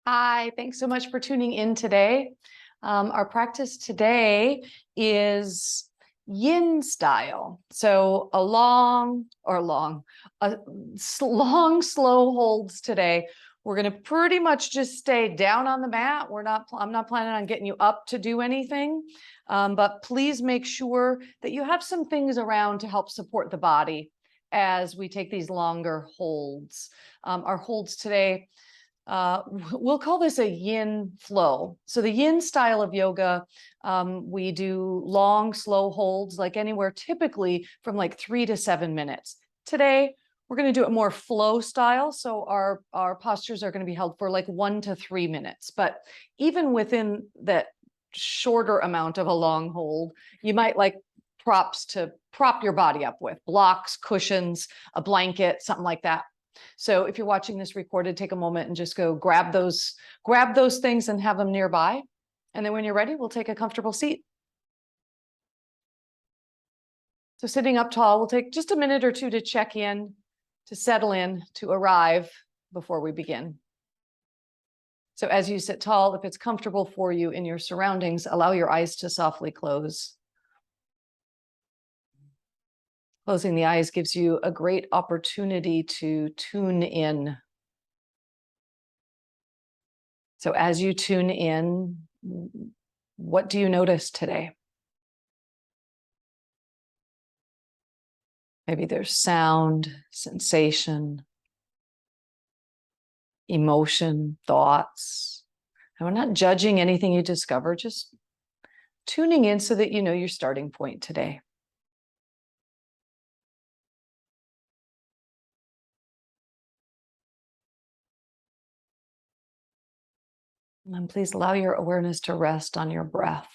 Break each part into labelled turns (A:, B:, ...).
A: Hi, thanks so much for tuning in today. Our practice today is yin style. So long, slow holds today. We're going to pretty much just stay down on the mat. I'm not planning on getting you up to do anything, but please make sure that you have some things around to help support the body as we take these longer holds. Our holds today, we'll call this a yin flow. So the yin style of yoga, we do long, slow holds, like anywhere typically from like 3 to 7 minutes. Today, we're going to do it more flow style. So our postures are going to be held for like 1 to 3 minutes. But even within that shorter amount of a long hold, you might like props to prop your body up with, blocks, cushions, a blanket, something like that. So if you're watching this recorded, take a moment and just go grab those things and have them nearby. And then when you're ready, we'll take a comfortable seat. So sitting up tall, we'll take just a minute or two to check in, to settle in, to arrive before we begin. So as you sit tall, if it's comfortable for you in your surroundings, allow your eyes to softly close. Closing the eyes gives you a great opportunity to tune in. So as you tune in, what do you notice today? Maybe there's sound, sensation, emotion, thoughts. And we're not judging anything you discover, just tuning in so that you know your starting point today. And then please allow your awareness to rest on your breath.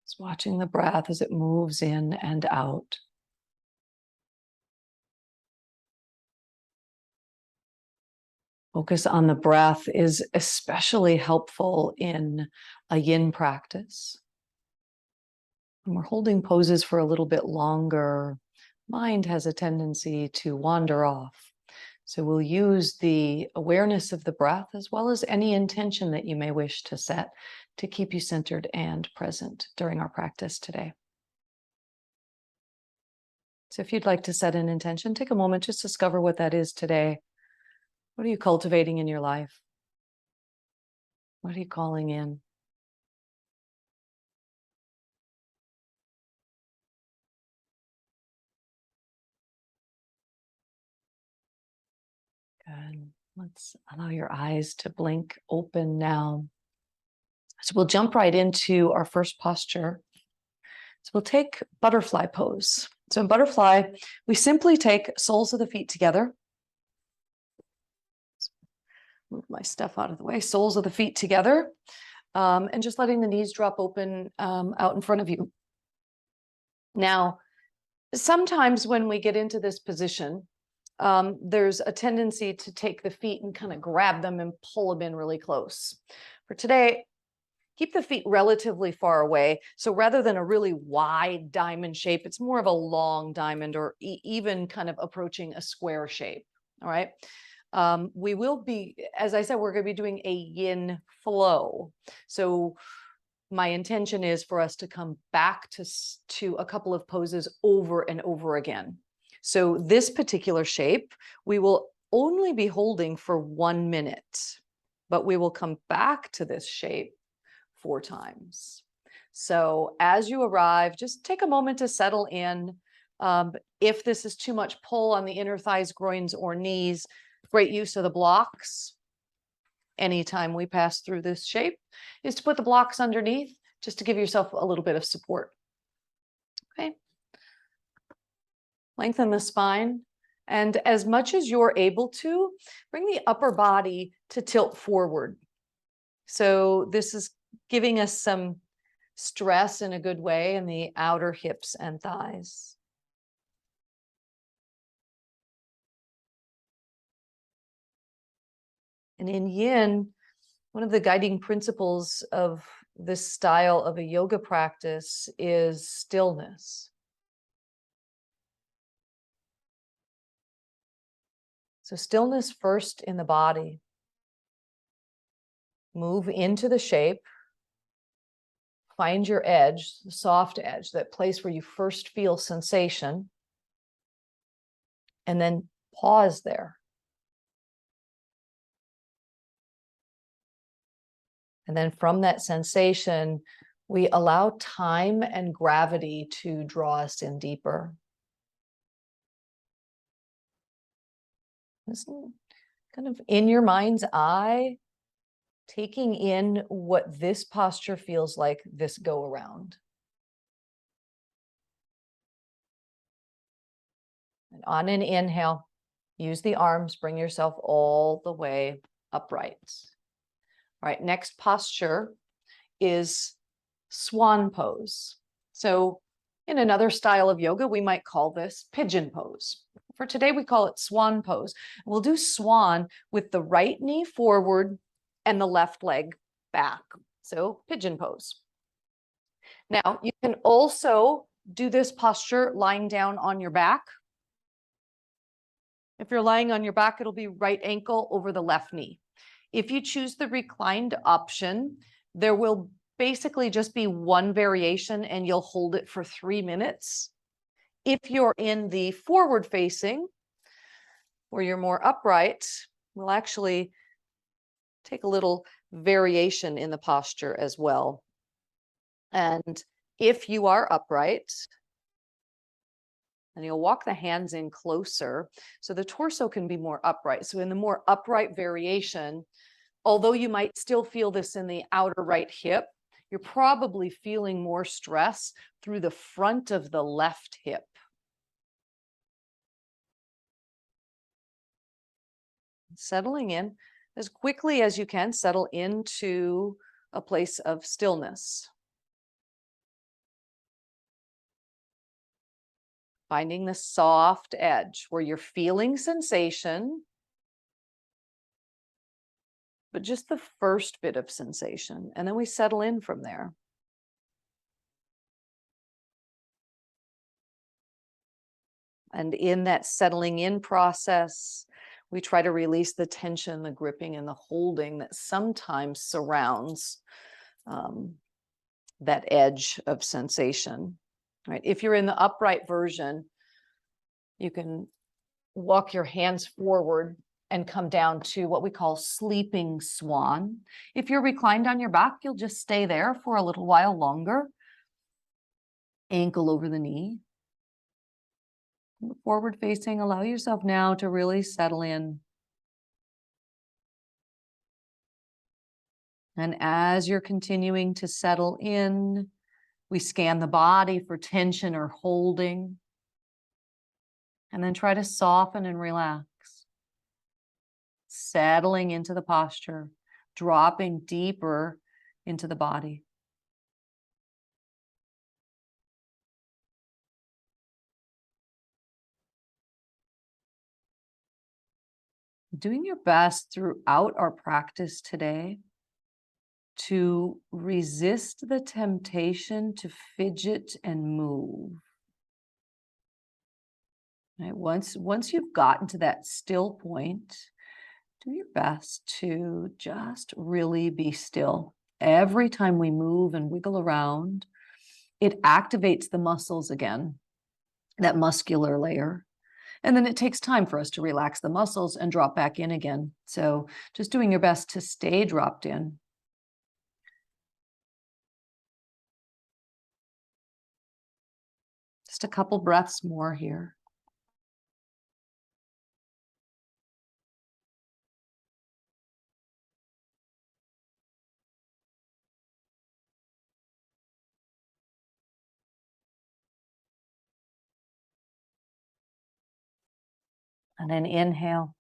A: Just watching the breath as it moves in and out. Focus on the breath is especially helpful in a yin practice. When we're holding poses for a little bit longer, mind has a tendency to wander off. So we'll use the awareness of the breath as well as any intention that you may wish to set to keep you centered and present during our practice today. So if you'd like to set an intention, take a moment, just discover what that is today. What are you cultivating in your life? What are you calling in? Good. Let's allow your eyes to blink open now. So we'll jump right into our first posture. So we'll take butterfly pose. So in butterfly, we simply take soles of the feet together. Move my stuff out of the way. Soles of the feet together, and just letting the knees drop open out in front of you. Now, sometimes when we get into this position, there's a tendency to take the feet and kind of grab them and pull them in really close. For today, keep the feet relatively far away. So rather than a really wide diamond shape, it's more of a long diamond or even kind of approaching a square shape. All right. We will be, as I said, we're going to be doing a yin flow. So my intention is for us to come back to a couple of poses over and over again. So this particular shape, we will only be holding for 1 minute, but we will come back to this shape 4 times. So as you arrive, just take a moment to settle in. If this is too much pull on the inner thighs, groins, or knees, great use of the blocks. Anytime we pass through this shape is to put the blocks underneath just to give yourself a little bit of support. Okay. Lengthen the spine. And as much as you're able to, bring the upper body to tilt forward. So this is giving us some stress in a good way in the outer hips and thighs. And in yin, one of the guiding principles of this style of a yoga practice is stillness. So stillness first in the body. Move into the shape. Find your edge, the soft edge, that place where you first feel sensation. And then pause there. And then from that sensation, we allow time and gravity to draw us in deeper. This kind of in your mind's eye, taking in what this posture feels like this go around. And on an inhale, use the arms, bring yourself all the way upright. All right, next posture is swan pose. So in another style of yoga, we might call this pigeon pose. For today, we call it swan pose. We'll do swan with the right knee forward and the left leg back. So pigeon pose. Now, you can also do this posture lying down on your back. If you're lying on your back, it'll be right ankle over the left knee. If you choose the reclined option, there will basically just be one variation and you'll hold it for 3 minutes. If you're in the forward facing, where you're more upright, we'll actually take a little variation in the posture as well. And if you are upright, and you'll walk the hands in closer so the torso can be more upright. So in the more upright variation, although you might still feel this in the outer right hip, you're probably feeling more stress through the front of the left hip. Settling in as quickly as you can, settle into a place of stillness. Finding the soft edge where you're feeling sensation, but just the first bit of sensation, and then we settle in from there. And in that settling in process, we try to release the tension, the gripping, and the holding that sometimes surrounds that edge of sensation. Right? If you're in the upright version, you can walk your hands forward and come down to what we call sleeping swan. If you're reclined on your back, you'll just stay there for a little while longer. Ankle over the knee. Forward facing, allow yourself now to really settle in. And as you're continuing to settle in, we scan the body for tension or holding. And then try to soften and relax. Settling into the posture, dropping deeper into the body. Doing your best throughout our practice today to resist the temptation to fidget and move. Right? Once you've gotten to that still point, do your best to just really be still. Every time we move and wiggle around, it activates the muscles again, that muscular layer. And then it takes time for us to relax the muscles and drop back in again. So just doing your best to stay dropped in. Just a couple breaths more here. And then inhale.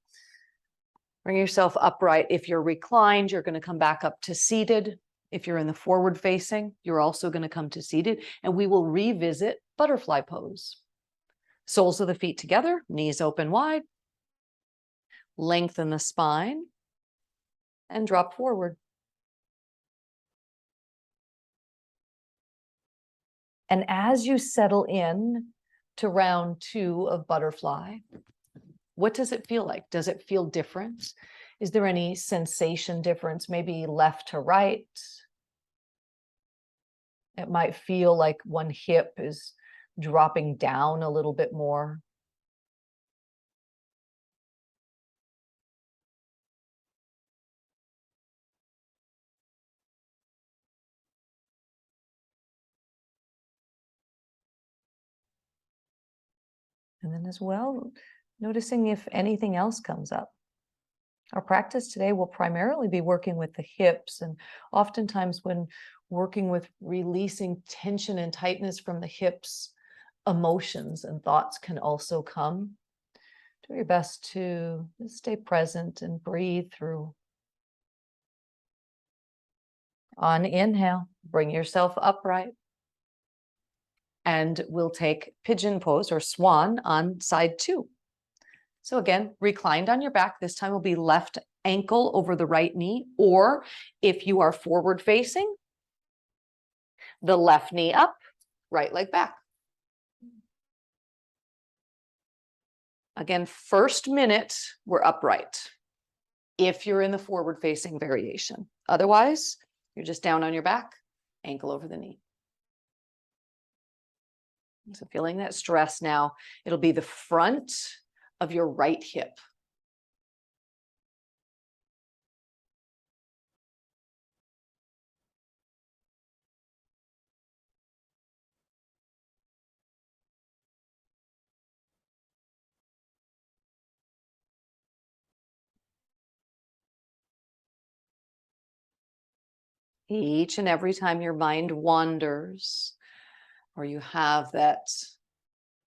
A: Bring yourself upright. If you're reclined, you're going to come back up to seated. If you're in the forward facing, you're also going to come to seated. And we will revisit butterfly pose. Soles of the feet together, knees open wide. Lengthen the spine and drop forward. And as you settle in to round 2 of butterfly, What does it feel like? Does it feel different? Is there any sensation difference? Maybe left to right? It might feel like one hip is dropping down a little bit more. And then as well, noticing if anything else comes up. Our practice today will primarily be working with the hips, and oftentimes when working with releasing tension and tightness from the hips, emotions and thoughts can also come. Do your best to stay present and breathe through. On inhale, bring yourself upright. And we'll take pigeon pose or swan on side 2. So again, reclined on your back. This time will be left ankle over the right knee, or if you are forward facing, the left knee up, right leg back. Again, first minute, we're upright. If you're in the forward facing variation. Otherwise, you're just down on your back, ankle over the knee. So feeling that stress now, it'll be the front of your right hip. Each and every time your mind wanders, or you have that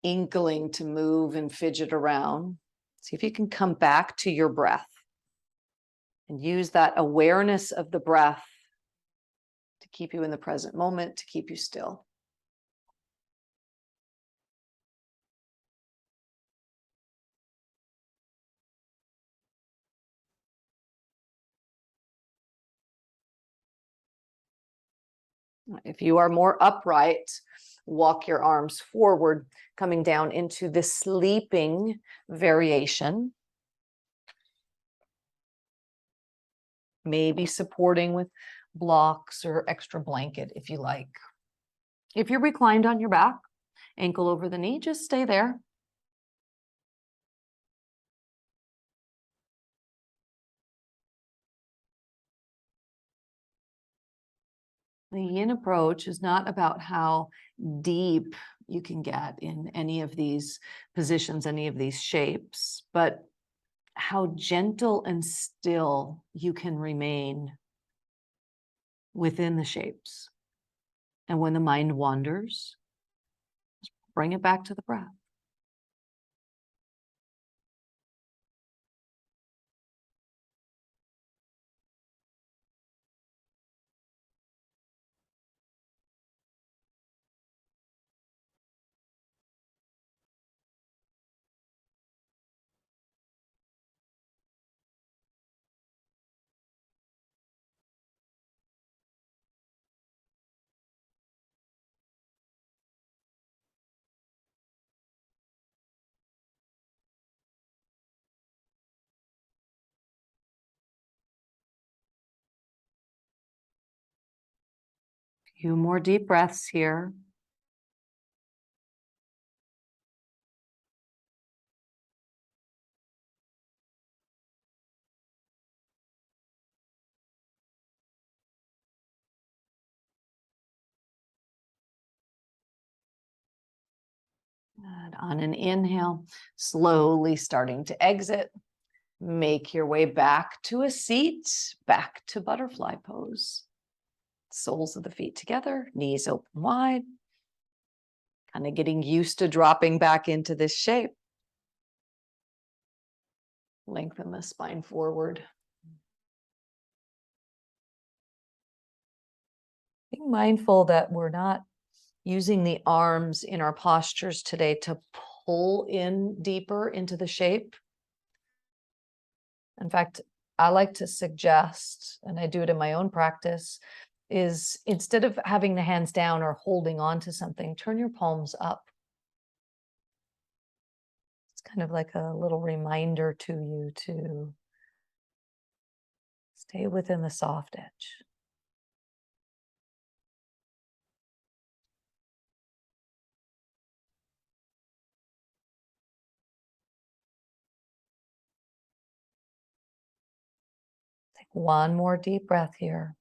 A: inkling to move and fidget around, see if you can come back to your breath and use that awareness of the breath to keep you in the present moment, to keep you still. If you are more upright, walk your arms forward, coming down into the sleeping variation. Maybe supporting with blocks or extra blanket if you like. If you're reclined on your back, ankle over the knee, just stay there. The yin approach is not about how deep you can get in any of these positions, any of these shapes, but how gentle and still you can remain within the shapes. And when the mind wanders, bring it back to the breath. Few more deep breaths here. And on an inhale, slowly starting to exit. Make your way back to a seat, back to butterfly pose. Soles of the feet together, knees open wide. Kind of getting used to dropping back into this shape. Lengthen the spine forward. Being mindful that we're not using the arms in our postures today to pull in deeper into the shape. In fact, I like to suggest, and I do it in my own practice, is instead of having the hands down or holding on to something, turn your palms up. kind of like a little reminder to you to stay within the soft edge. Take one more deep breath here.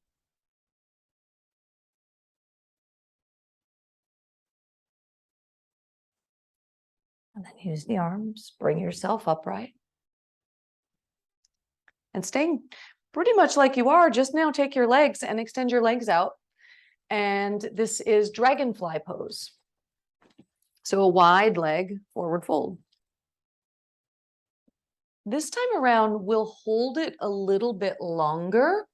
A: And then use the arms, bring yourself upright. And staying pretty much like you are, just now take your legs and extend your legs out. And this is dragonfly pose. So a wide leg forward fold. This time around, we'll hold it a little bit longer.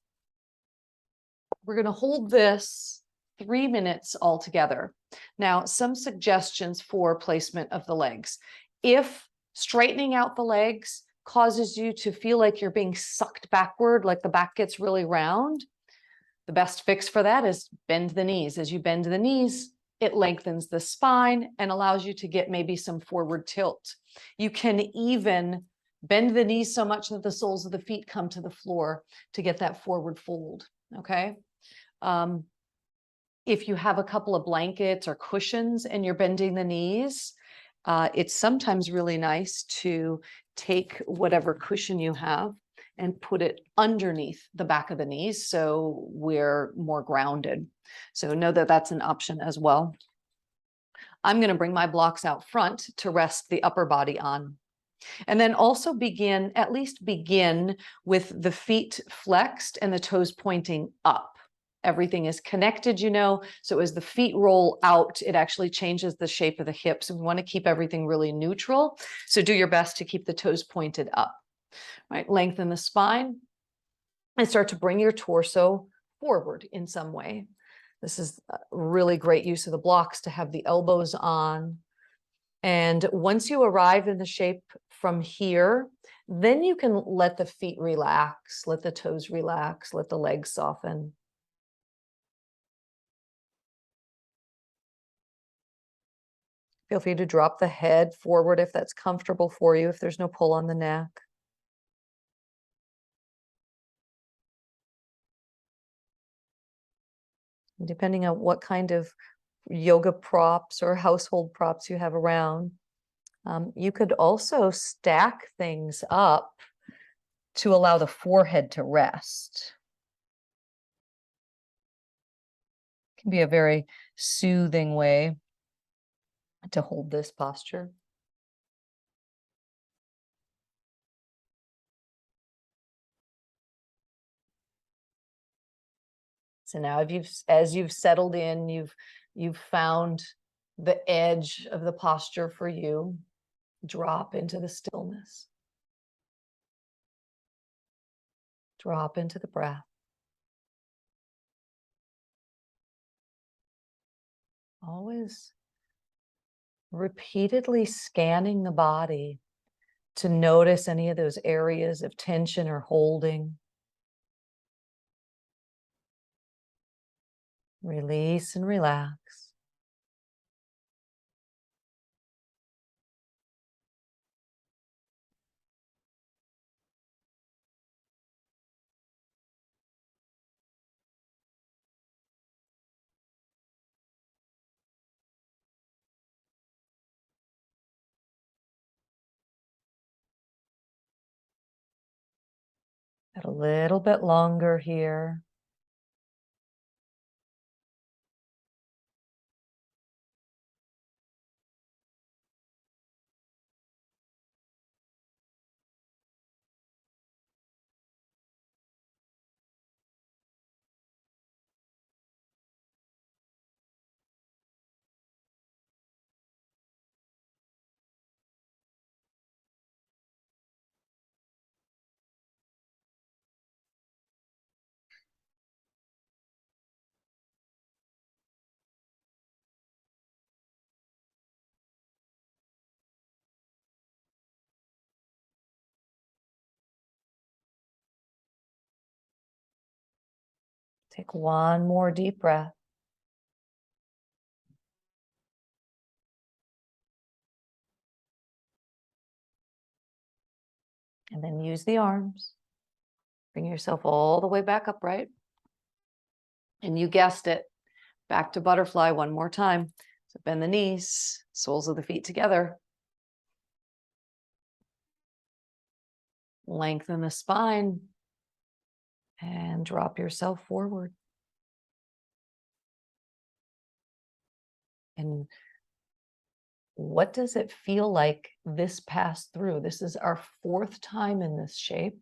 A: We're going to hold this 3 minutes altogether. Now, some suggestions for placement of the legs. If straightening out the legs causes you to feel like you're being sucked backward, like the back gets really round, the best fix for that is bend the knees. As you bend the knees, it lengthens the spine and allows you to get maybe some forward tilt. You can even bend the knees so much that the soles of the feet come to the floor to get that forward fold, okay? If you have a couple of blankets or cushions and you're bending the knees, it's sometimes really nice to take whatever cushion you have and put it underneath the back of the knees so we're more grounded. So know that that's an option as well. I'm going to bring my blocks out front to rest the upper body on. And then also at least begin with the feet flexed and the toes pointing up. Everything is connected, you know, so as the feet roll out, it actually changes the shape of the hips. We want to keep everything really neutral. So do your best to keep the toes pointed up, right? Lengthen the spine and start to bring your torso forward in some way. This is a really great use of the blocks to have the elbows on. And once you arrive in the shape from here, then you can let the feet relax, let the toes relax, let the legs soften. Feel free to drop the head forward if that's comfortable for you, if there's no pull on the neck. And depending on what kind of yoga props or household props you have around, you could also stack things up to allow the forehead to rest. It can be a very soothing way to hold this posture. So now as you've settled in, you've found the edge of the posture for you, drop into the stillness. Drop into the breath. Always repeatedly scanning the body to notice any of those areas of tension or holding. Release and relax. Got a little bit longer here. Take one more deep breath. And then use the arms. Bring yourself all the way back upright. And you guessed it, back to butterfly one more time. So bend the knees, soles of the feet together. Lengthen the spine and drop yourself forward. And what does it feel like this passed through? This is our 4th time in this shape.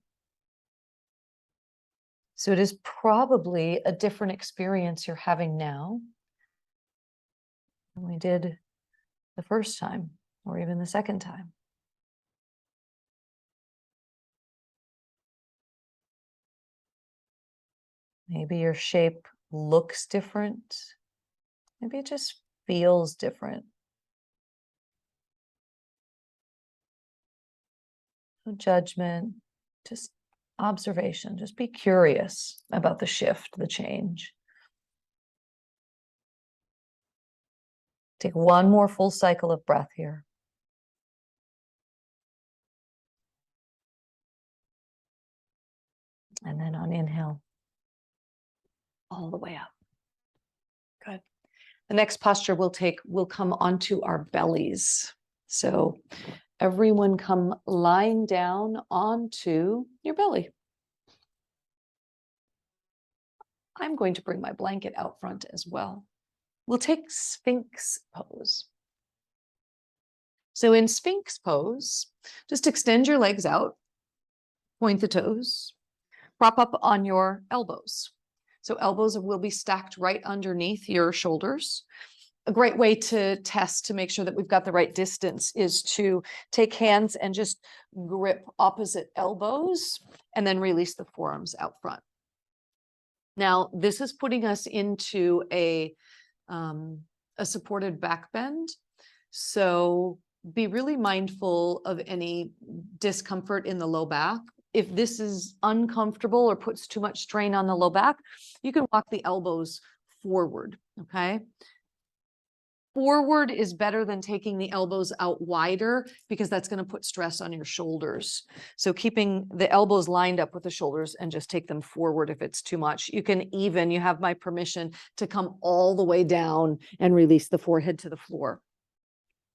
A: So it is probably a different experience you're having now than we did the first time or even the second time. Maybe your shape looks different. Maybe it just feels different. No judgment, just observation. Just be curious about the shift, the change. Take one more full cycle of breath here. And then on inhale, all the way up. Good. The next posture we'll come onto our bellies. So everyone come lying down onto your belly. I'm going to bring my blanket out front as well. We'll take Sphinx pose. So in Sphinx pose, just extend your legs out, point the toes, prop up on your elbows. So elbows will be stacked right underneath your shoulders. A great way to test to make sure that we've got the right distance is to take hands and just grip opposite elbows and then release the forearms out front. Now, this is putting us into a supported back bend. So be really mindful of any discomfort in the low back. If this is uncomfortable or puts too much strain on the low back, you can walk the elbows forward, okay? Forward is better than taking the elbows out wider because that's going to put stress on your shoulders. So keeping the elbows lined up with the shoulders and just take them forward if it's too much. You have my permission to come all the way down and release the forehead to the floor.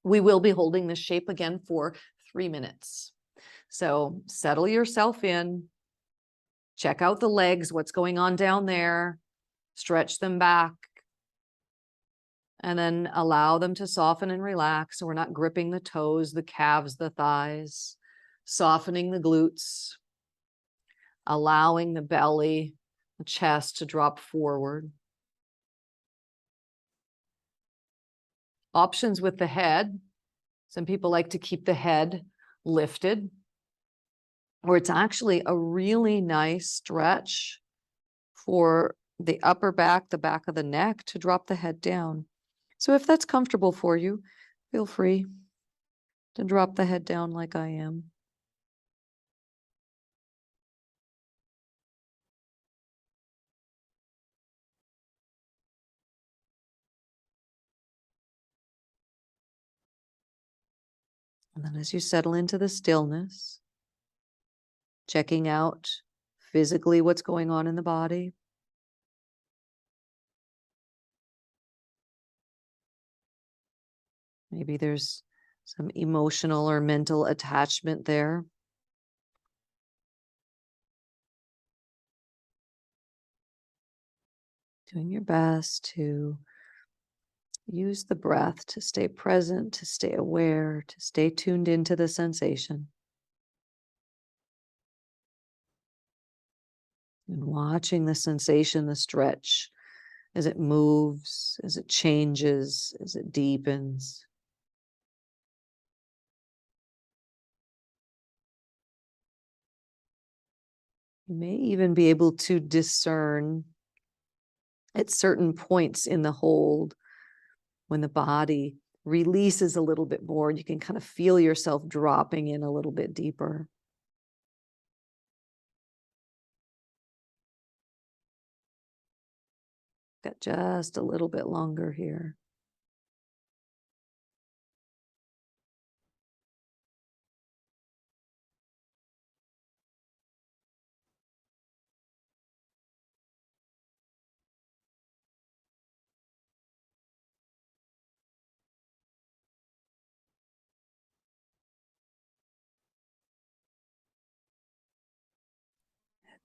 A: We will be holding this shape again for 3 minutes. So settle yourself in, check out the legs, what's going on down there, stretch them back, and then allow them to soften and relax. So we're not gripping the toes, the calves, the thighs, softening the glutes, allowing the belly, the chest to drop forward. Options with the head. Some people like to keep the head lifted, or it's actually a really nice stretch for the upper back, the back of the neck to drop the head down. So if that's comfortable for you, feel free to drop the head down like I am. And then as you settle into the stillness, checking out physically what's going on in the body. Maybe there's some emotional or mental attachment there. Doing your best to use the breath to stay present, to stay aware, to stay tuned into the sensation. And watching the sensation, the stretch, as it moves, as it changes, as it deepens. You may even be able to discern at certain points in the hold when the body releases a little bit more, you can kind of feel yourself dropping in a little bit deeper. Got just a little bit longer here.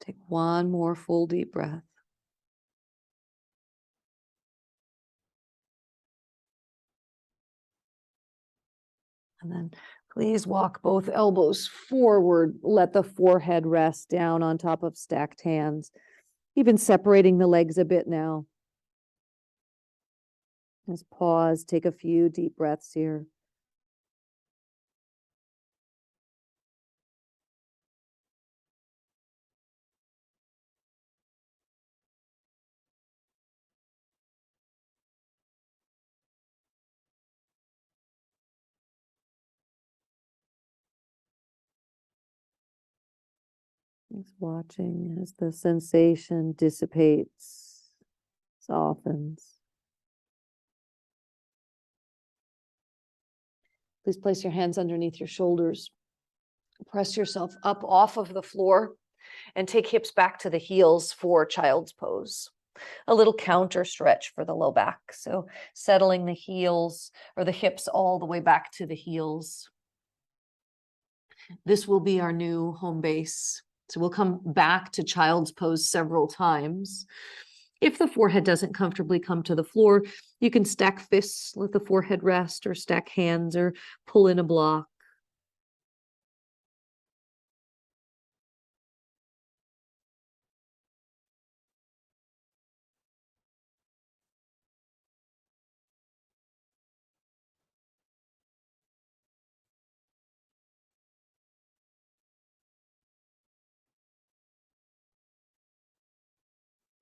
A: Take one more full deep breath. And then please walk both elbows forward. Let the forehead rest down on top of stacked hands. Even separating the legs a bit now. Just pause, take a few deep breaths here. Just watching as the sensation dissipates, softens. Please place your hands underneath your shoulders. Press yourself up off of the floor and take hips back to the heels for child's pose. A little counter stretch for the low back. So settling the heels or the hips all the way back to the heels. This will be our new home base. So we'll come back to child's pose several times. If the forehead doesn't comfortably come to the floor, you can stack fists, let the forehead rest, or stack hands, or pull in a block.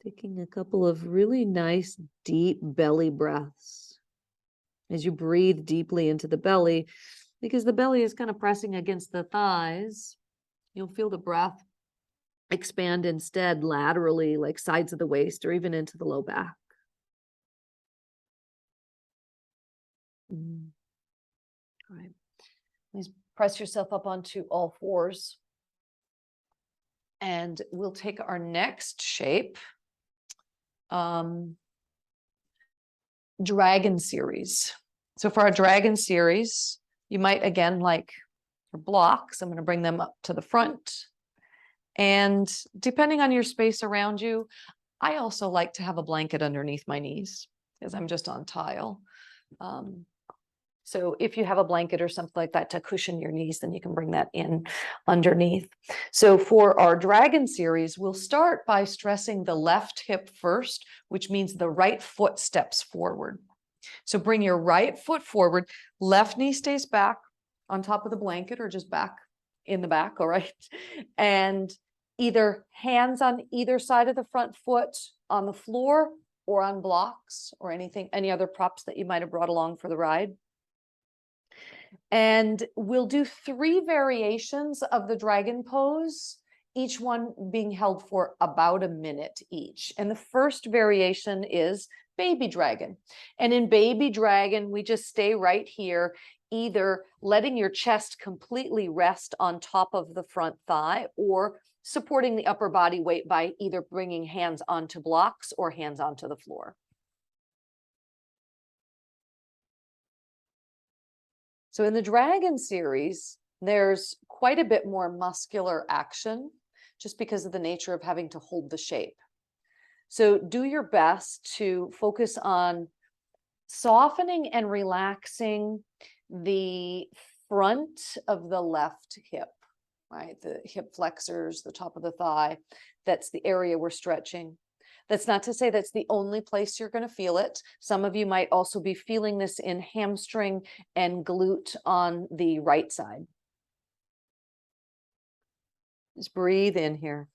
A: Taking a couple of really nice, deep belly breaths as you breathe deeply into the belly, because the belly is kind of pressing against the thighs. You'll feel the breath expand instead laterally, like sides of the waist or even into the low back. All right. Please press yourself up onto all fours. And we'll take our next shape. Dragon series. So for our dragon series, you might again like your blocks. I'm going to bring them up to the front. And depending on your space around you, I also like to have a blanket underneath my knees because I'm just on tile. So if you have a blanket or something like that to cushion your knees, then you can bring that in underneath. So for our dragon series, we'll start by stressing the left hip first, which means the right foot steps forward. So bring your right foot forward, left knee stays back on top of the blanket or just back in the back, all right? And either hands on either side of the front foot on the floor or on blocks or anything, any other props that you might have brought along for the ride. And we'll do 3 variations of the dragon pose, each one being held for about a minute each. And the first variation is baby dragon. And in baby dragon, we just stay right here, either letting your chest completely rest on top of the front thigh or supporting the upper body weight by either bringing hands onto blocks or hands onto the floor. So in the dragon series, there's quite a bit more muscular action just because of the nature of having to hold the shape. So do your best to focus on softening and relaxing the front of the left hip, right? The hip flexors, the top of the thigh. That's the area we're stretching. That's not to say that's the only place you're going to feel it. Some of you might also be feeling this in hamstring and glute on the right side. Just breathe in here.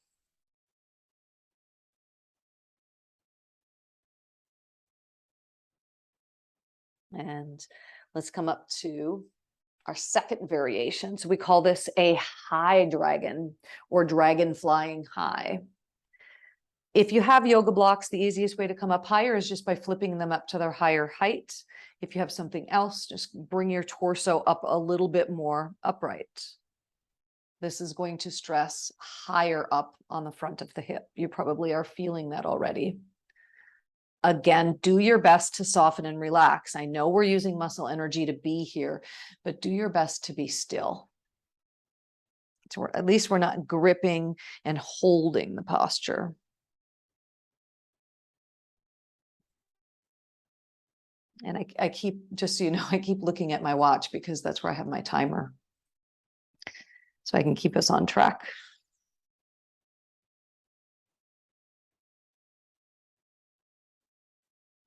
A: And let's come up to our second variation. So we call this a high dragon or dragon flying high. If you have yoga blocks, the easiest way to come up higher is just by flipping them up to their higher height. If you have something else, just bring your torso up a little bit more upright. This is going to stress higher up on the front of the hip. You probably are feeling that already. Again, do your best to soften and relax. I know we're using muscle energy to be here, but do your best to be still. So at least we're not gripping and holding the posture. And I keep, just so you know, I keep looking at my watch because that's where I have my timer. So I can keep us on track.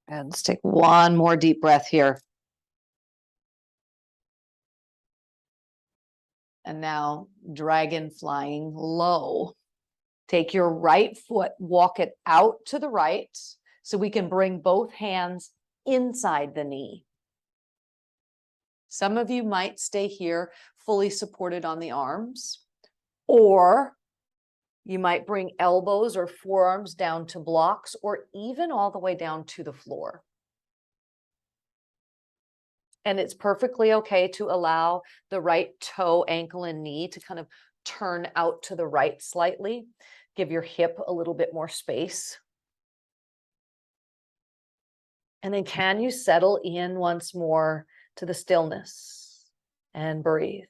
A: And let's take one more deep breath here. And now dragon flying low. Take your right foot, walk it out to the right so we can bring both hands inside the knee. Some of you might stay here fully supported on the arms, or you might bring elbows or forearms down to blocks, or even all the way down to the floor. And it's perfectly okay to allow the right toe, ankle, and knee to kind of turn out to the right slightly. Give your hip a little bit more space. And then can you settle in once more to the stillness and breathe?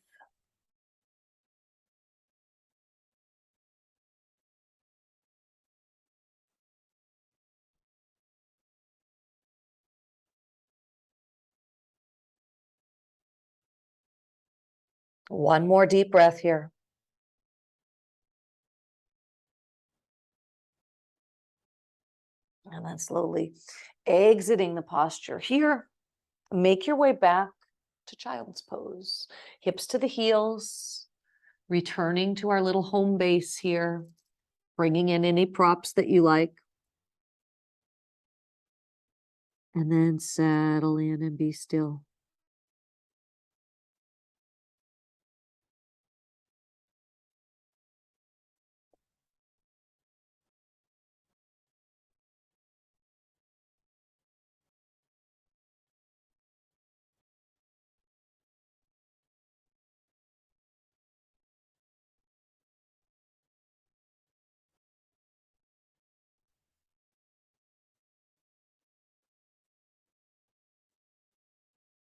A: One more deep breath here. And then slowly exiting the posture here. Make your way back to child's pose. Hips to the heels. Returning to our little home base here. Bringing in any props that you like. And then settle in and be still.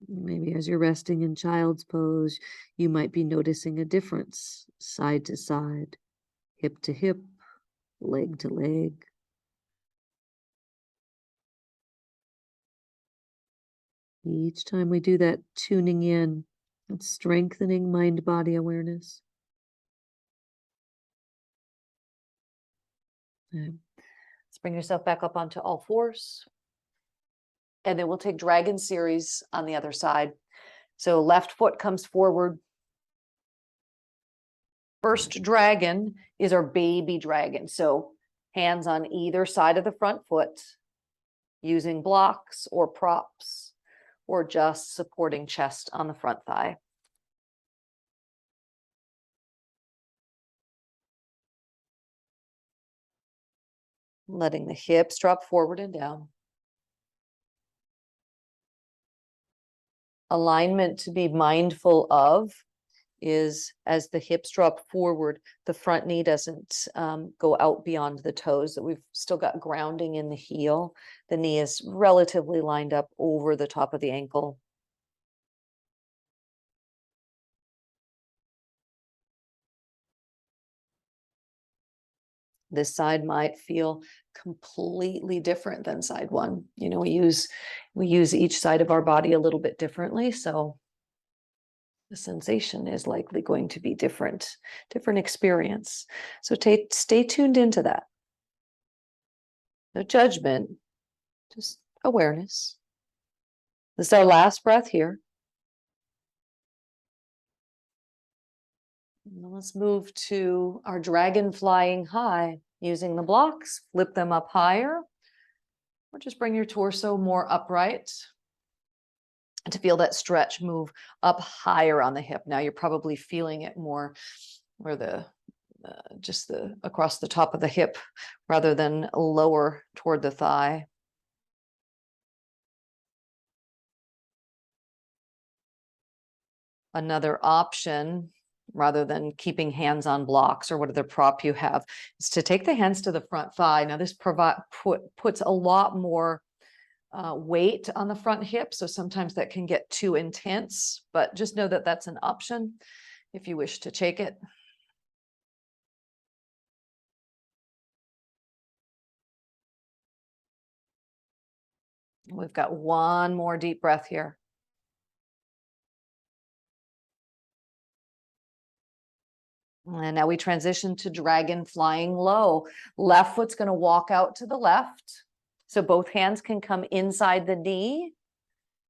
A: Maybe as you're resting in child's pose, you might be noticing a difference side to side, hip to hip, leg to leg. Each time we do that, tuning in and strengthening mind-body awareness. Okay. Let's bring yourself back up onto all fours. And then we'll take dragon series on the other side. So left foot comes forward. First dragon is our baby dragon. So hands on either side of the front foot, using blocks or props, or just supporting chest on the front thigh. Letting the hips drop forward and down. Alignment to be mindful of is as the hips drop forward, the front knee doesn't go out beyond the toes, that we've still got grounding in the heel. The knee is relatively lined up over the top of the ankle. This side might feel completely different than side one. You know, we use each side of our body a little bit differently, so the sensation is likely going to be different experience. So stay tuned into that. No judgment, just awareness. This is our last breath here. And let's move to our dragon flying high. Using the blocks, flip them up higher, or just bring your torso more upright. And to feel that stretch, move up higher on the hip. Now you're probably feeling it more where just across the top of the hip rather than lower toward the thigh. Another option, rather than keeping hands on blocks or whatever prop you have, is to take the hands to the front thigh. Now this puts a lot more weight on the front hip, so sometimes that can get too intense, but just know that that's an option if you wish to take it. We've got one more deep breath here. And now we transition to dragon flying low. Left foot's going to walk out to the left. So both hands can come inside the knee,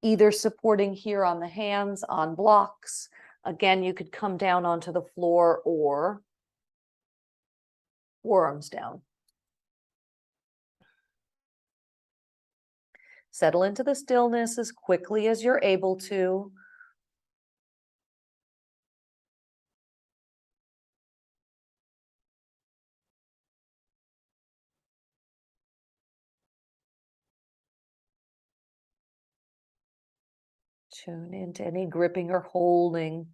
A: either supporting here on the hands on blocks. Again, you could come down onto the floor or forearms down. Settle into the stillness as quickly as you're able to. Tune into any gripping or holding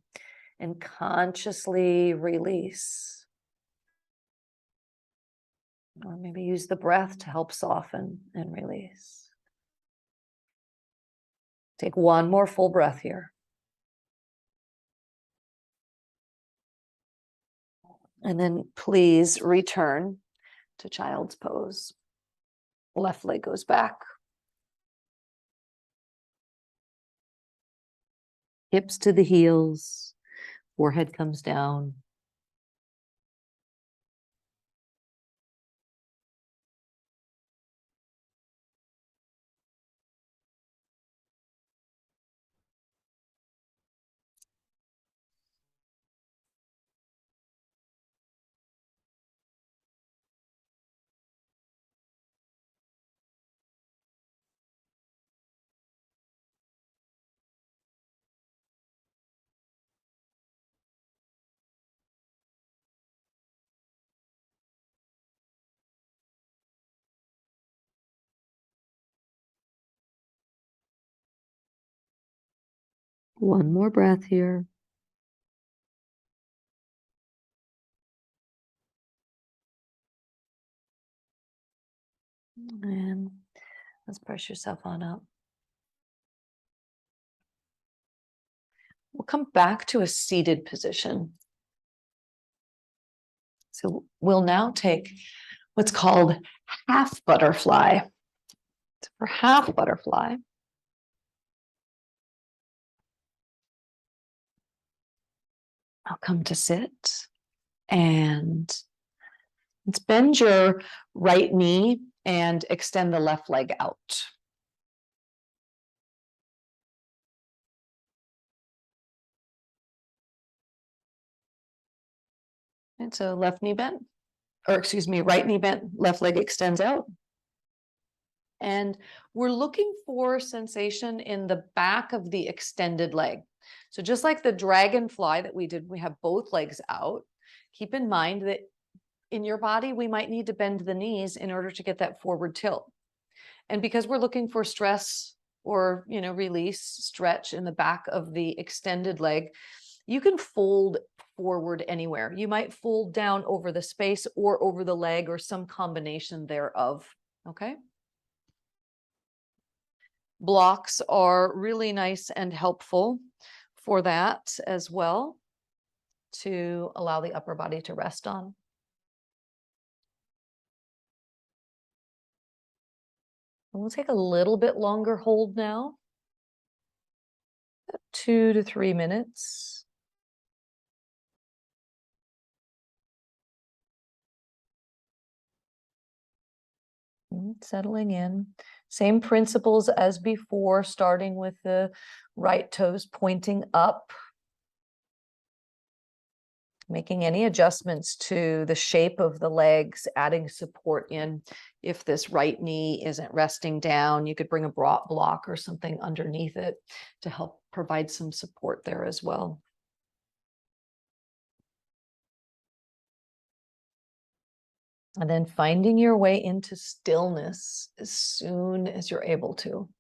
A: and consciously release. Or maybe use the breath to help soften and release. Take one more full breath here. And then please return to child's pose. Left leg goes back. Hips to the heels. Forehead comes down. One more breath here. And let's press yourself on up. We'll come back to a seated position. So we'll now take what's called half butterfly. So for half butterfly, I'll come to sit and let's bend your right knee and extend the left leg out. And so left knee bent, or excuse me, right knee bent, left leg extends out. And we're looking for sensation in the back of the extended leg. So just like the dragonfly that we did, we have both legs out. Keep in mind that in your body, we might need to bend the knees in order to get that forward tilt. And because we're looking for stress or, release, stretch in the back of the extended leg, you can fold forward anywhere. You might fold down over the space or over the leg or some combination thereof. Okay. Blocks are really nice and helpful for that as well, to allow the upper body to rest on. And we'll take a little bit longer hold now, 2 to 3 minutes. Settling in. Same principles as before, starting with the right toes pointing up. Making any adjustments to the shape of the legs, adding support in. If this right knee isn't resting down, you could bring a block or something underneath it to help provide some support there as well. And then finding your way into stillness as soon as you're able to.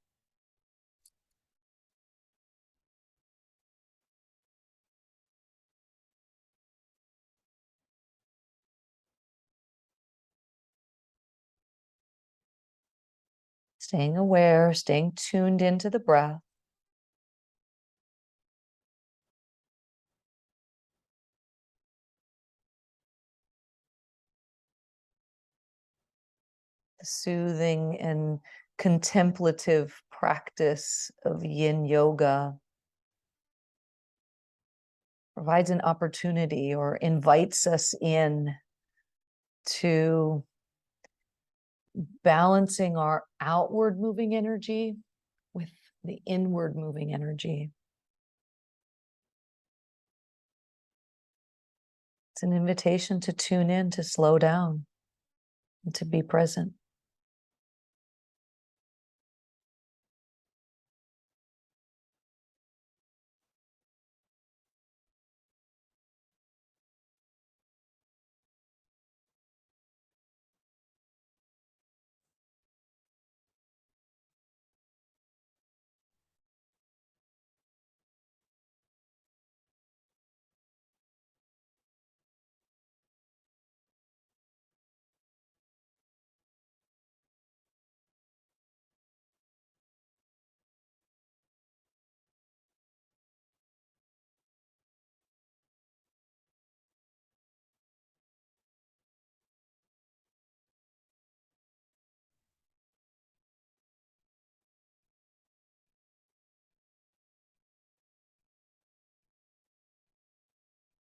A: Staying aware, staying tuned into the breath. The soothing and contemplative practice of Yin Yoga provides an opportunity or invites us in to balancing our outward moving energy with the inward moving energy. It's an invitation to tune in, to slow down, and to be present.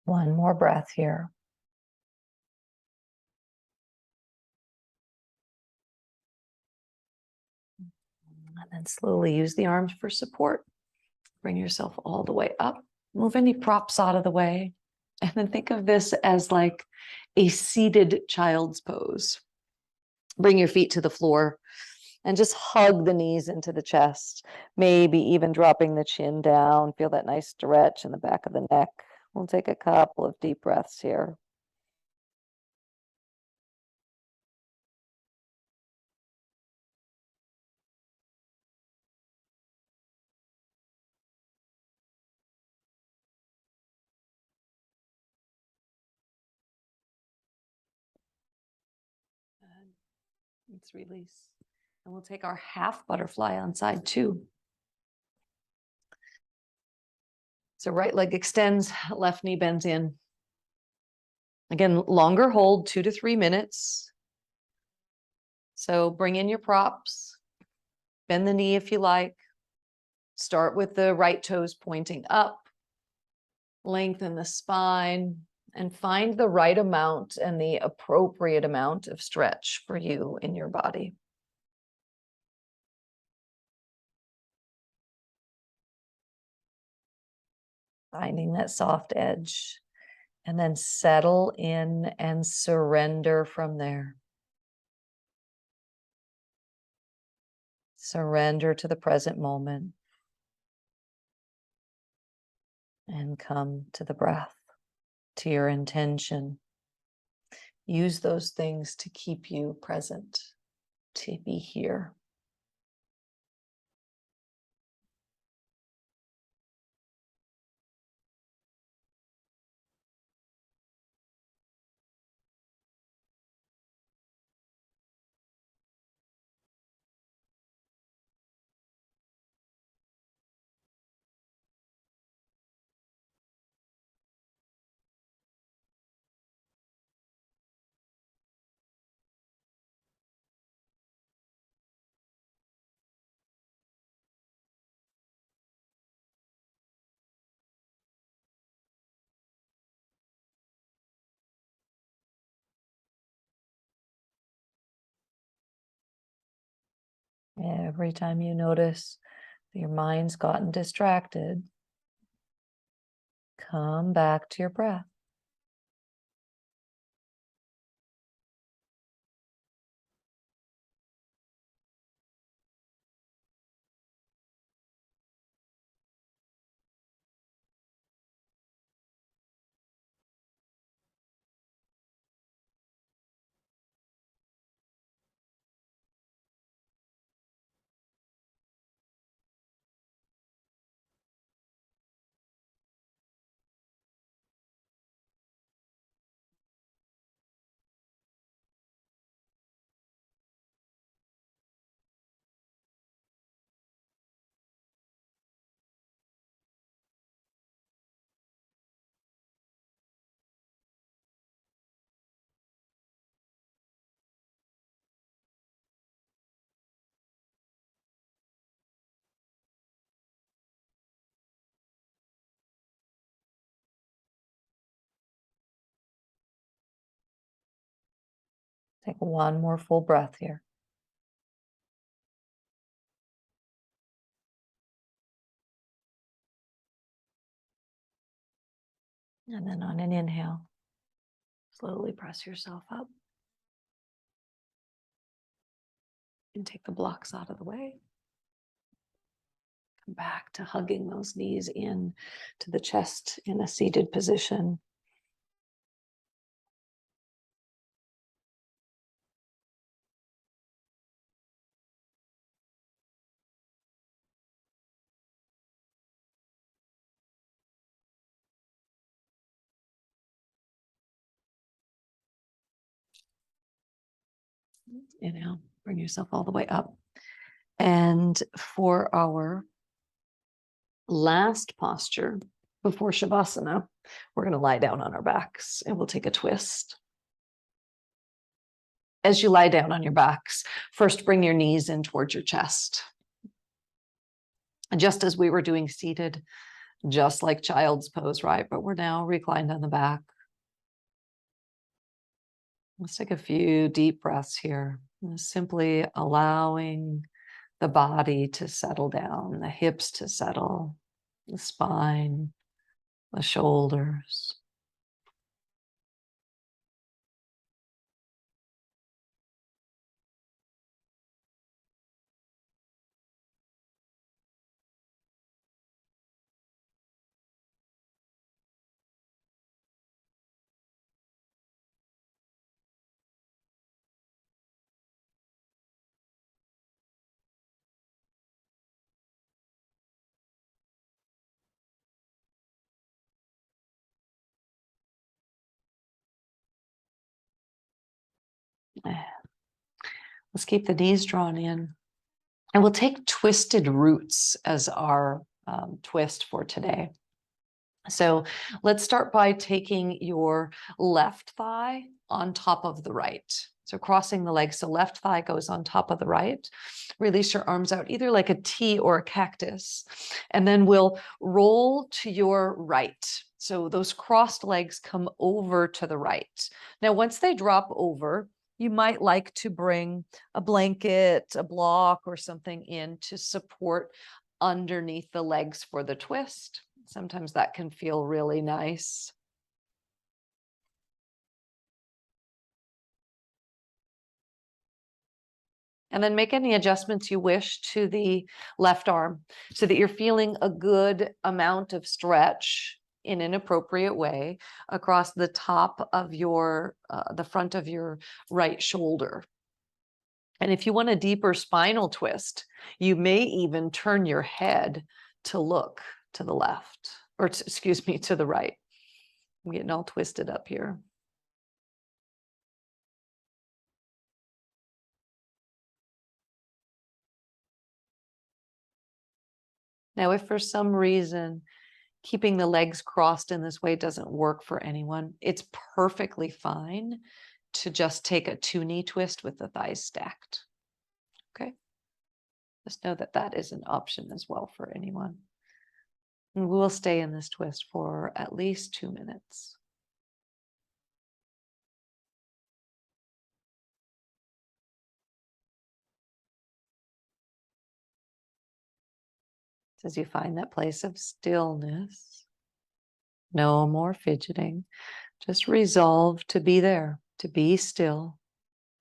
A: One more breath here. And then slowly use the arms for support. Bring yourself all the way up. Move any props out of the way. And then think of this as like a seated child's pose. Bring your feet to the floor and just hug the knees into the chest. Maybe even dropping the chin down. Feel that nice stretch in the back of the neck. We'll take a couple of deep breaths here. Let's release. And we'll take our half butterfly on side 2. So right leg extends, left knee bends in. Again, longer hold, 2 to 3 minutes. So bring in your props, bend the knee if you like. Start with the right toes pointing up. Lengthen the spine and find the right amount and the appropriate amount of stretch for you in your body. Finding that soft edge, and then settle in and surrender from there. Surrender to the present moment and come to the breath, to your intention. Use those things to keep you present, to be here. Every time you notice your mind's gotten distracted, come back to your breath. Take one more full breath here. And then on an inhale, slowly press yourself up and take the blocks out of the way. Come back to hugging those knees in to the chest in a seated position. Inhale, bring yourself all the way up. And for our last posture before Shavasana, we're going to lie down on our backs and we'll take a twist. As you lie down on your backs, first bring your knees in towards your chest. And just as we were doing seated, just like child's pose, right? But we're now reclined on the back. Let's take a few deep breaths here. Simply allowing the body to settle down, the hips to settle, the spine, the shoulders. Let's keep the knees drawn in. And we'll take twisted roots as our twist for today. So let's start by taking your left thigh on top of the right. So crossing the legs, so left thigh goes on top of the right. Release your arms out, either like a T or a cactus. And then we'll roll to your right. So those crossed legs come over to the right. Now, once they drop over, you might like to bring a blanket, a block, or something in to support underneath the legs for the twist. Sometimes that can feel really nice. And then make any adjustments you wish to the left arm so that you're feeling a good amount of stretch in an appropriate way across the top of your, the front of your right shoulder. And if you want a deeper spinal twist, you may even turn your head to look to the left, or excuse me, to the right. I'm getting all twisted up here. Now, if for some reason keeping the legs crossed in this way doesn't work for anyone, it's perfectly fine to just take a two-knee twist with the thighs stacked. Okay? Just know that that is an option as well for anyone. And we'll stay in this twist for at least 2 minutes. As you find that place of stillness, no more fidgeting, just resolve to be there, to be still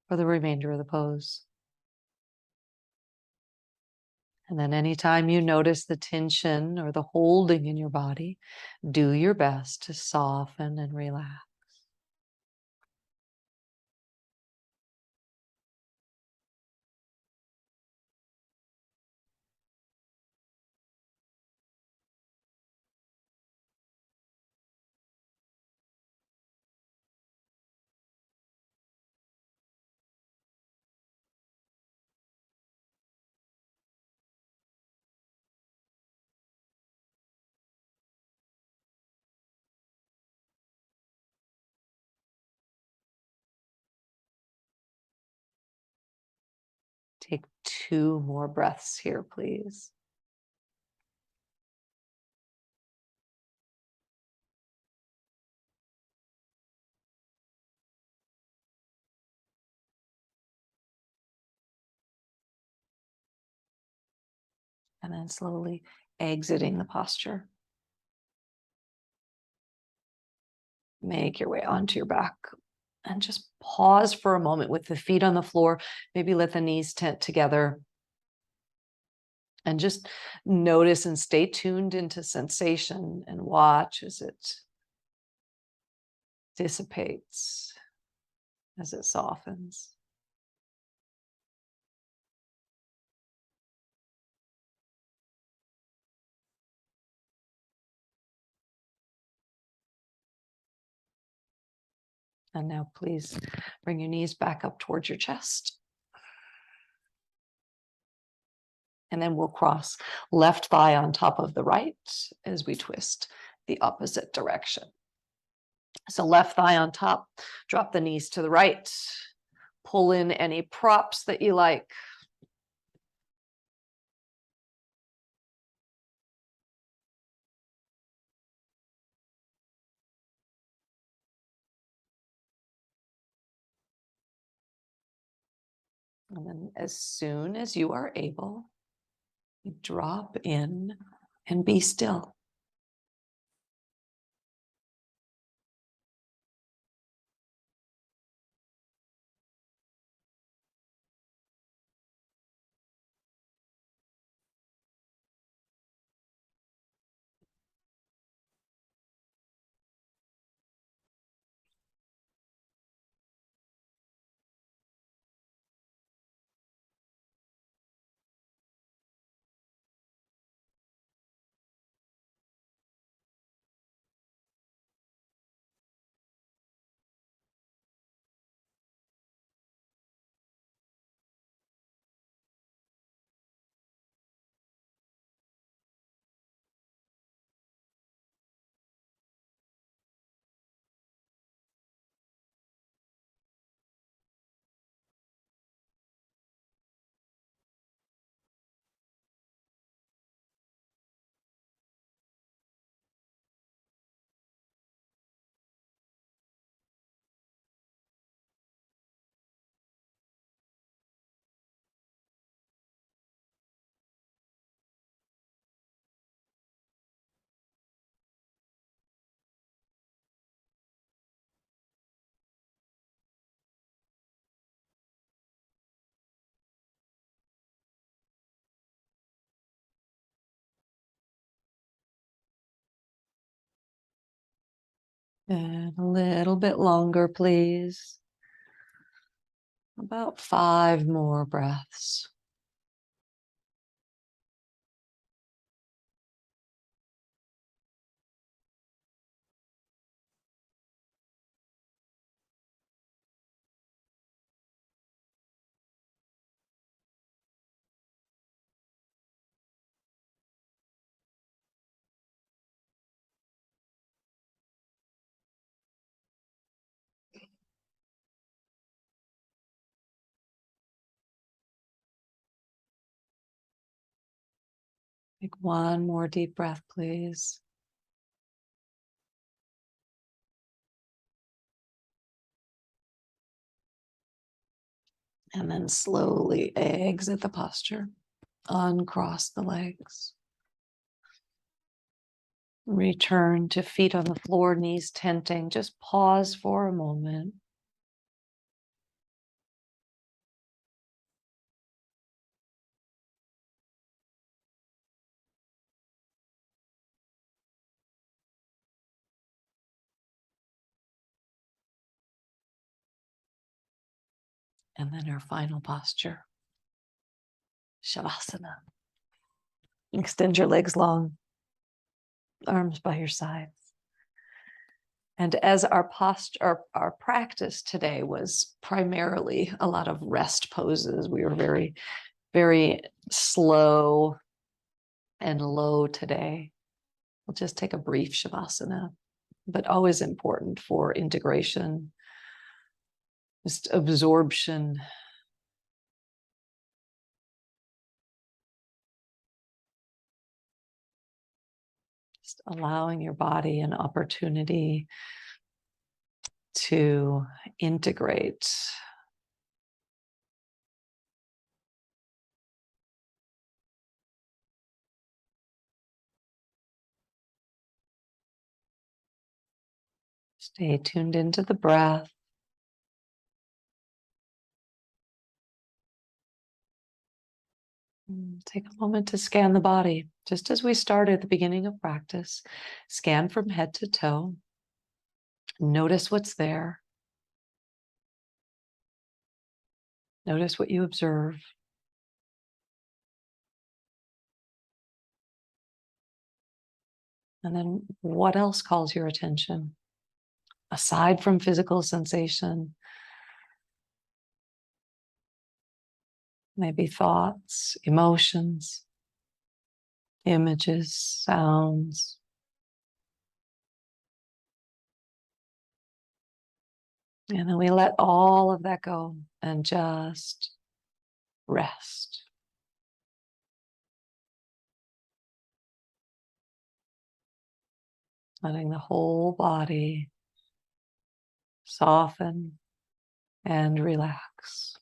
A: for the remainder of the pose. And then anytime you notice the tension or the holding in your body, do your best to soften and relax. Take 2 more breaths here, please. and then slowly exiting the posture. Make your way onto your back and just pause for a moment with the feet on the floor. Maybe let the knees tent together. And just notice and stay tuned into sensation and watch as it dissipates, as it softens. And now please bring your knees back up towards your chest. And then we'll cross left thigh on top of the right as we twist the opposite direction. So left thigh on top, drop the knees to the right, pull in any props that you like. And then as soon as you are able, you drop in and be still. And a little bit longer, please. About 5 more breaths. Take one more deep breath, please. And then slowly exit the posture. Uncross the legs. Return to feet on the floor, knees tenting. Just pause for a moment. And then our final posture, Shavasana. Extend your legs long, arms by your sides. And as our posture, our practice today was primarily a lot of rest poses, we were very, very slow and low today. We'll just take a brief Shavasana, but always important for integration, just absorption. Just allowing your body an opportunity to integrate. Stay tuned into the breath. Take a moment to scan the body, just as we started at the beginning of practice. Scan from head to toe. Notice what's there. Notice what you observe. And then what else calls your attention? Aside from physical sensation, maybe thoughts, emotions, images, sounds. And then we let all of that go and just rest. Letting the whole body soften and relax.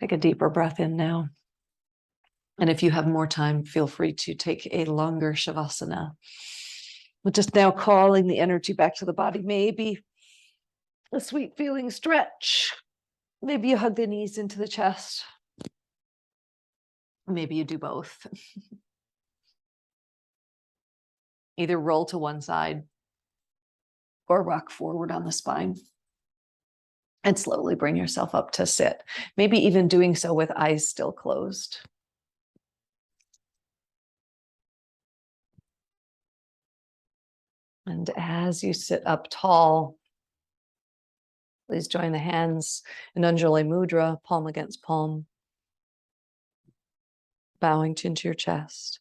A: Take a deeper breath in now. And if you have more time, feel free to take a longer Shavasana. We're just now calling the energy back to the body. Maybe a sweet feeling stretch. Maybe you hug the knees into the chest. Maybe you do both. Either roll to one side or rock forward on the spine. And slowly bring yourself up to sit. Maybe even doing so with eyes still closed. And as you sit up tall, please join the hands in Anjali Mudra, palm against palm, bowing chin to your chest.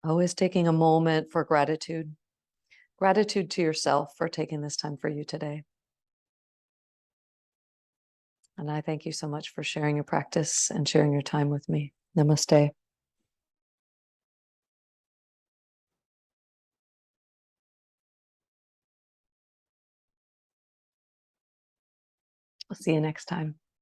A: Always taking a moment for gratitude. Gratitude to yourself for taking this time for you today. And I thank you so much for sharing your practice and sharing your time with me. Namaste. I'll see you next time.